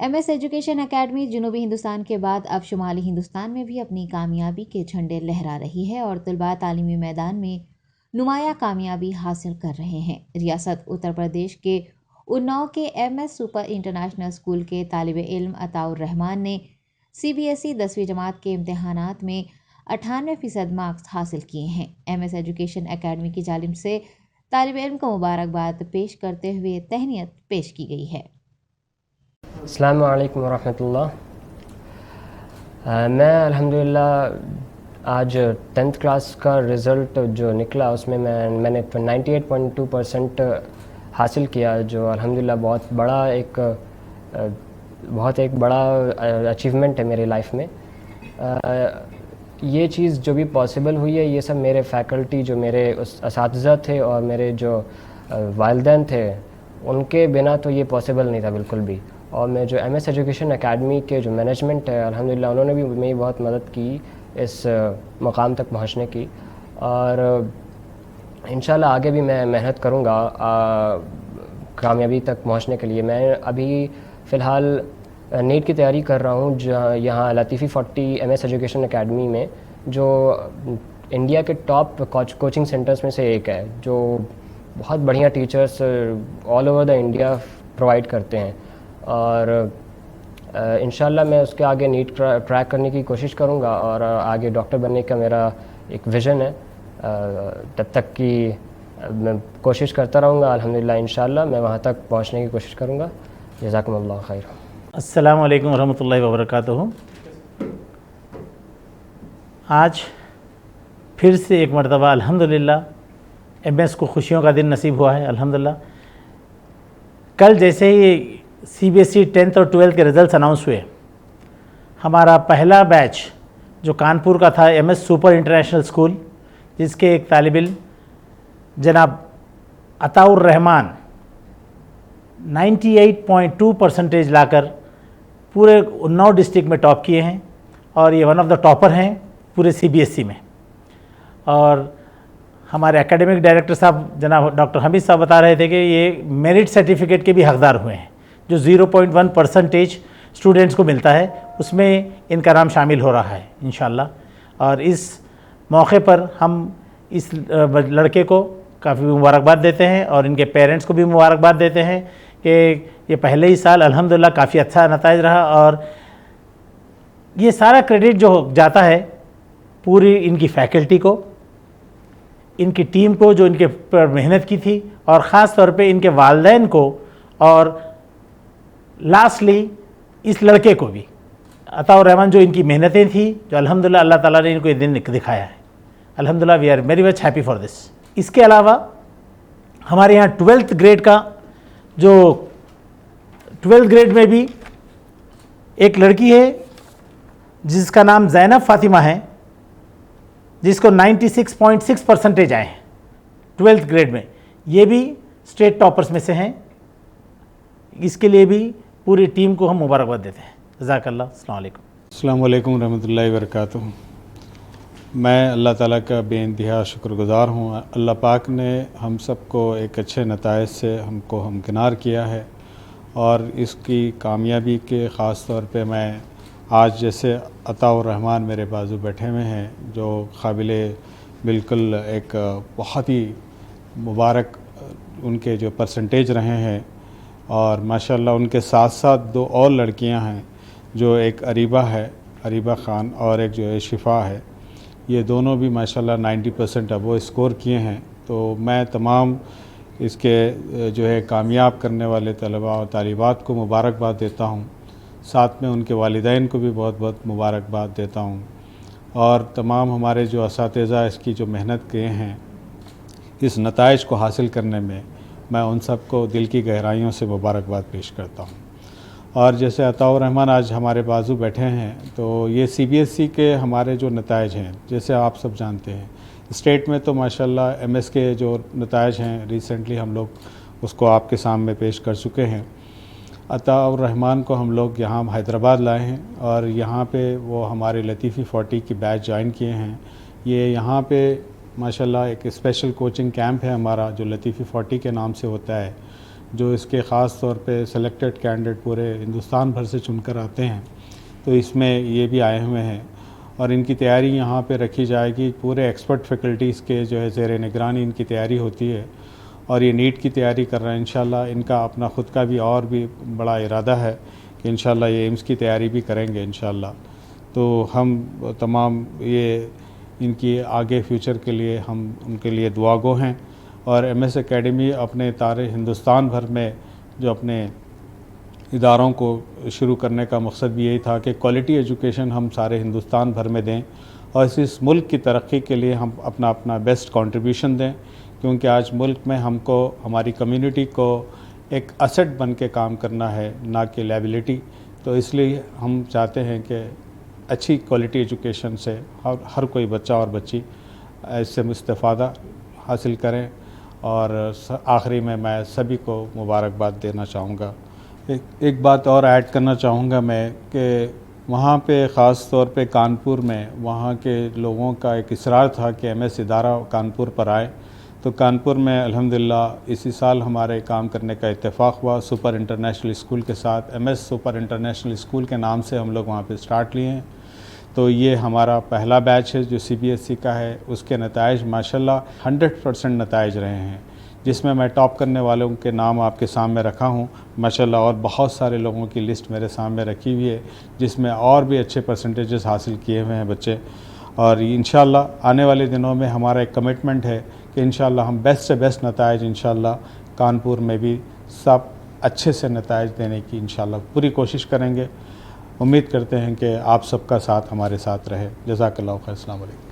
MS education academy जनूबी हिंदुस्तान के बाद अब शुमाली हिंदुस्तान में भी अपनी कामयाबी के झंडे लहरा रही है और तलबा तालीमी मैदान में नुमाया कामयाबी हासिल कर रहे हैं। रियासत उत्तर प्रदेश के उन्नाव के MS सुपर इंटरनेशनल स्कूल के तालिब इल्म अताउर रहमान ने CBSE 10वीं जमात के इम्तहानात में 98% मार्क्स हासिल किए हैं। MS एजुकेशन एकेडमी की जानिब से तालिब इल्म को मुबारकबाद पेश करते हुए तहनीत पेश की गई है। अस्सलामु अलैकुम वरहमतुल्लाह। मैं अल्हम्दुलिल्लाह आज 10th क्लास का रिज़ल्ट जो निकला उसमें मैंने 98.2% हासिल किया, जो अल्हम्दुलिल्लाह बहुत बड़ा अचीवमेंट है मेरी लाइफ में। ये चीज़ जो भी पॉसिबल हुई है ये सब मेरे फैकल्टी, जो मेरे असातिज़ा थे और मेरे जो वालिदैन थे, उनके बिना तो ये पॉसिबल नहीं था बिल्कुल भी। और मैं जो MS एजुकेशन एकेडमी के जो मैनेजमेंट है अल्हम्दुलिल्लाह उन्होंने भी मेरी बहुत मदद की इस मकाम तक पहुंचने की, और इंशाल्लाह आगे भी मैं मेहनत करूंगा कामयाबी तक पहुंचने के लिए। मैं अभी फ़िलहाल नीट की तैयारी कर रहा हूं यहाँ लतीफ़ी 40 MS एजुकेशन एकेडमी में, जो इंडिया के टॉप कोचिंग सेंटर्स में से एक है, जो बहुत बढ़िया teachers all over the India provide करते हैं। और इंशाल्लाह मैं उसके आगे नीट क्रैक करने की कोशिश करूँगा और आगे डॉक्टर बनने का मेरा एक विज़न है। तब तक की मैं कोशिश करता रहूँगा। अल्हम्दुलिल्लाह इंशाल्लाह मैं वहाँ तक पहुँचने की कोशिश करूँगा। जज़ाकुमुल्लाह खैर। अस्सलामु अलैकुम वरहमतुल्लाहि वबरकातुहू। आज फिर से एक मरतबा अल्हम्दुलिल्लाह MS को खुशियों का दिन नसीब हुआ है अल्हम्दुलिल्लाह। कल जैसे ही CBSE 10th और 12th के रिज़ल्ट्स अनाउंस हुए, हमारा पहला बैच जो कानपुर का था MS सुपर इंटरनेशनल स्कूल, जिसके एक तालिब इल्म जनाब अताउर रहमान 98.2% लाकर पूरे उन्नाव डिस्ट्रिक्ट में टॉप किए हैं और ये वन ऑफ द टॉपर हैं पूरे CBSE में। और हमारे एकेडमिक डायरेक्टर साहब जनाब डॉक्टर हमीद साहब बता रहे थे कि ये मेरिट सर्टिफिकेट के भी हकदार हुए हैं, जो 0.1% स्टूडेंट्स को मिलता है, उसमें इनका नाम शामिल हो रहा है इंशाल्लाह। और इस मौके पर हम इस लड़के को काफ़ी मुबारकबाद देते हैं और इनके पेरेंट्स को भी मुबारकबाद देते हैं कि ये पहले ही साल अल्हम्दुलिल्लाह काफ़ी अच्छा नताइज रहा। और ये सारा क्रेडिट जो जाता है पूरी इनकी फैकल्टी को, इनकी टीम को जो इनके पर मेहनत की थी, और ख़ास तौर पे इनके वालिदैन को, और लास्टली इस लड़के को भी अताउर रहमान, जो इनकी मेहनतें थी, जो अल्हम्दुलिल्लाह अल्लाह ताला ने इनको ये दिन दिखाया है। अल्हम्दुलिल्लाह we are very much happy for this. इसके अलावा हमारे यहाँ 12th ग्रेड का, जो 12th ग्रेड में भी एक लड़की है जिसका नाम ज़ैनब फ़ातिमा है, जिसको 96.6% आए हैं 12th ग्रेड में। ये भी स्टेट टॉपर्स में से हैं। इसके लिए भी पूरी टीम को हम मुबारकबाद देते हैं। जज़ाकल्लाह। अस्सलाम वालेकुम। अस्सलाम वालेकुम रहमतुल्लाहि वबरकातुहू। मैं अल्लाह ताला का बेइंतहा शुक्रगुज़ार हूँ। अल्लाह पाक ने हम सबको एक अच्छे नताइज से हमको हमकिनार किया है, और इसकी कामयाबी के ख़ास तौर पे मैं आज जैसे अताउर रहमान मेरे बाजू बैठे हुए हैं, जो काबिले बिल्कुल एक बहुत ही मुबारक उनके जो परसेंटेज रहे हैं, और माशाल्लाह उनके साथ साथ दो और लड़कियां हैं, जो एक अरीबा है, अरीबा ख़ान, और एक जो है शिफ़ा है। ये दोनों भी माशाल्लाह 90% अबो स्कोर किए हैं। तो मैं तमाम इसके जो है कामयाब करने वाले तलबा और तालिबात को मुबारकबाद देता हूँ। साथ में उनके वालिदैन को भी बहुत बहुत मुबारकबाद देता हूँ, और तमाम हमारे जो असातिज़ा इसकी जो मेहनत किए हैं इस नताइज को हासिल करने में, मैं उन सब को दिल की गहराइयों से मुबारकबाद पेश करता हूँ। और जैसे अताउर रहमान आज हमारे बाजू बैठे हैं, तो ये CBSE के हमारे जो नताइज हैं, जैसे आप सब जानते हैं, स्टेट में तो माशाल्लाह MS के जो नताइज हैं रिसेंटली हम लोग उसको आपके सामने पेश कर चुके हैं। अताउर रहमान को हम लोग यहाँ हैदराबाद लाए हैं, और यहाँ पे वो हमारे लतीफ़ी 40 की बैच ज्वाइन किए हैं। ये यहाँ पे माशाल्लाह एक स्पेशल कोचिंग कैंप है हमारा, जो लतीफ़ी 40 के नाम से होता है, जो इसके ख़ास तौर पे सेलेक्टेड कैंडिडेट पूरे हिंदुस्तान भर से चुनकर आते हैं, तो इसमें ये भी आए हुए हैं और इनकी तैयारी यहाँ पे रखी जाएगी। पूरे एक्सपर्ट फैकल्टीज़ के जो है ज़ेर निगरानी इनकी तैयारी होती है और ये नीट की तैयारी कर रहे हैं। इंशाल्लाह इनका अपना ख़ुद का भी और भी बड़ा इरादा है कि इंशाल्लाह ये एम्स की तैयारी भी करेंगे इंशाल्लाह। तो हम तमाम ये इनकी आगे फ्यूचर के लिए हम उनके लिए दुआगो हैं। और एमएस एकेडमी अपने तारे हिंदुस्तान भर में जो अपने इदारों को शुरू करने का मकसद भी यही था कि क्वालिटी एजुकेशन हम सारे हिंदुस्तान भर में दें और इस मुल्क की तरक्की के लिए हम अपना अपना बेस्ट कंट्रीब्यूशन दें, क्योंकि आज मुल्क में हमको हमारी कम्युनिटी को एक असेट बन के काम करना है, ना कि लायबिलिटी। तो इसलिए हम चाहते हैं कि अच्छी क्वालिटी एजुकेशन से हर कोई बच्चा और बच्ची इससे मुस्तफ़ादा हासिल करें। और आखिरी में मैं सभी को मुबारकबाद देना चाहूँगा। एक बात और ऐड करना चाहूँगा मैं कि वहाँ पे ख़ास तौर पे कानपुर में वहाँ के लोगों का एक इसरार था कि एमएस इदारा कानपुर पर आए। तो कानपुर में अल्हम्दुलिल्लाह इसी साल हमारे काम करने का इत्तेफाक हुआ सुपर इंटरनेशनल स्कूल के साथ। एमएस सुपर इंटरनेशनल स्कूल के नाम से हम लोग वहाँ पे स्टार्ट लिए हैं। तो ये हमारा पहला बैच है जो सीबीएसई का है। उसके नताइज माशाल्लाह 100% नताइज रहे हैं, जिसमें मैं टॉप करने वालों के नाम आपके सामने रखा हूँ माशाल्लाह, और बहुत सारे लोगों की लिस्ट मेरे सामने रखी हुई है जिसमें और भी अच्छे परसेंटेजेस हासिल किए हुए हैं बच्चे। और इंशाल्लाह आने वाले दिनों में हमारा एक कमिटमेंट है कि इंशाल्लाह हम बेस्ट से बेस्ट नताइज इंशाल्लाह कानपुर में भी सब अच्छे से नताइज देने की इंशाल्लाह पूरी कोशिश करेंगे। उम्मीद करते हैं कि आप सबका साथ हमारे साथ रहे। जज़ाकल्लाहु खैर। अस्सलाम वालेकुम।